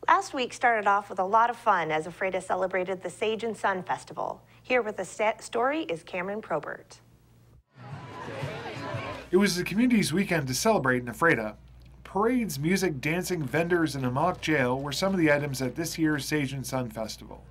Last week started off with a lot of fun as Ephrata celebrated the Sage and Sun Festival. Here with the story is Cameron Probert. It was the community's weekend to celebrate in Ephrata. Parades, music, dancing, vendors, and a mock jail were some of the items at this year's Sage and Sun Festival.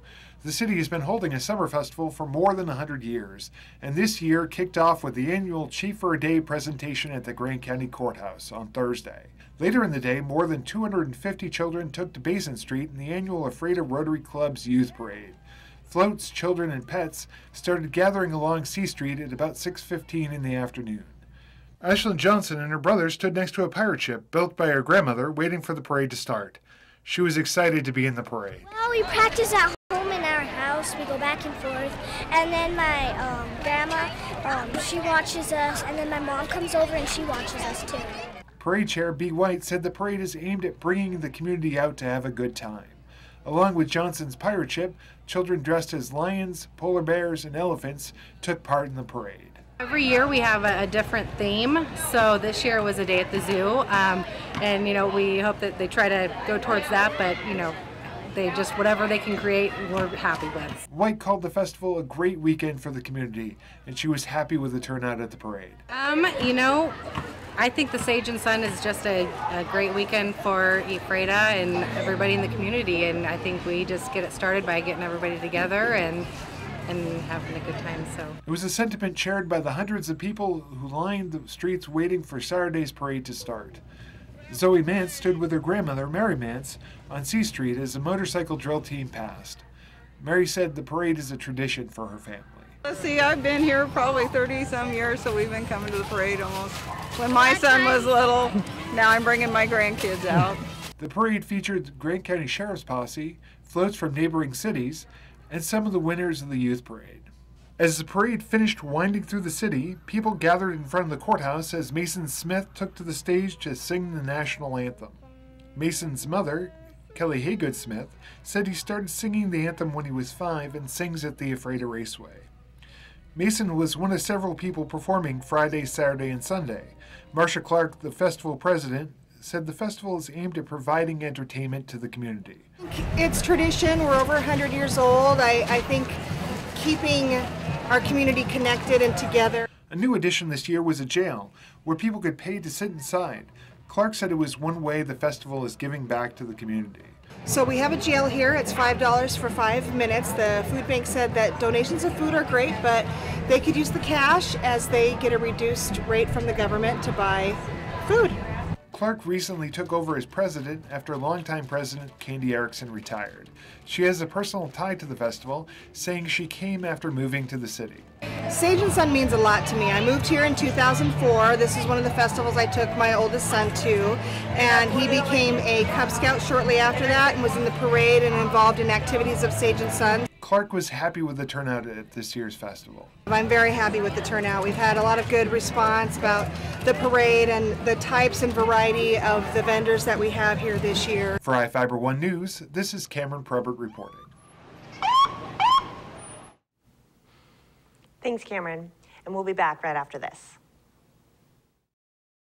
The city has been holding a summer festival for more than 100 years, and this year kicked off with the annual Chief for a Day presentation at the Grant County Courthouse on Thursday. Later in the day, more than 250 children took to Basin Street in the annual Ephrata Rotary Club's Youth Parade. Floats, children, and pets started gathering along C Street at about 6:15 in the afternoon. Ashlyn Johnson and her brother stood next to a pirate ship built by her grandmother, waiting for the parade to start. She was excited to be in the parade. Well, we practice at home in our house. We go back and forth. And then my grandma, she watches us. And then my mom comes over and she watches us too. Parade Chair B. White said the parade is aimed at bringing the community out to have a good time. Along with Johnson's pirate ship, children dressed as lions, polar bears, and elephants took part in the parade. Every year we have a different theme, so this year was a day at the zoo, and we hope that they try to go towards that, but they just, whatever they can create, we're happy with. White called the festival a great weekend for the community, and she was happy with the turnout at the parade. I think the Sage and Sun is just a great weekend for Ephrata and everybody in the community, and I think we just get it started by getting everybody together and having a good time. So it was a sentiment shared by the hundreds of people who lined the streets waiting for Saturday's parade to start. Zoe Mance stood with her grandmother, Mary Mance, on C Street as the motorcycle drill team passed. Mary said the parade is a tradition for her family. Let's see, I've been here probably 30-some years, so we've been coming to the parade almost when my son was little. Now I'm bringing my grandkids out. The parade featured the Grant County Sheriff's Posse, floats from neighboring cities, and some of the winners of the youth parade. As the parade finished winding through the city, people gathered in front of the courthouse as Mason Smith took to the stage to sing the national anthem. Mason's mother, Kelly Haygood Smith, said he started singing the anthem when he was 5 and sings at the Ephrata Raceway. Mason was one of several people performing Friday, Saturday, and Sunday. Marcia Clark, the festival president, said the festival is aimed at providing entertainment to the community. It's tradition. We're over 100 years old. I think keeping our community connected and together. A new addition this year was a jail, where people could pay to sit inside. Clark said it was one way the festival is giving back to the community. So we have a jail here. It's $5 for 5 minutes. The food bank said that donations of food are great, but they could use the cash as they get a reduced rate from the government to buy food. Clark recently took over as president after longtime president Candy Erickson retired. She has a personal tie to the festival, saying she came after moving to the city. Sage and Sun means a lot to me. I moved here in 2004. This is one of the festivals I took my oldest son to, and he became a Cub Scout shortly after that and was in the parade and involved in activities of Sage and Sun. Clark was happy with the turnout at this year's festival. I'm very happy with the turnout. We've had a lot of good response about the parade and the types and variety of the vendors that we have here this year. For iFIBER 1 News, this is Cameron Probert reporting. Thanks, Cameron. And we'll be back right after this.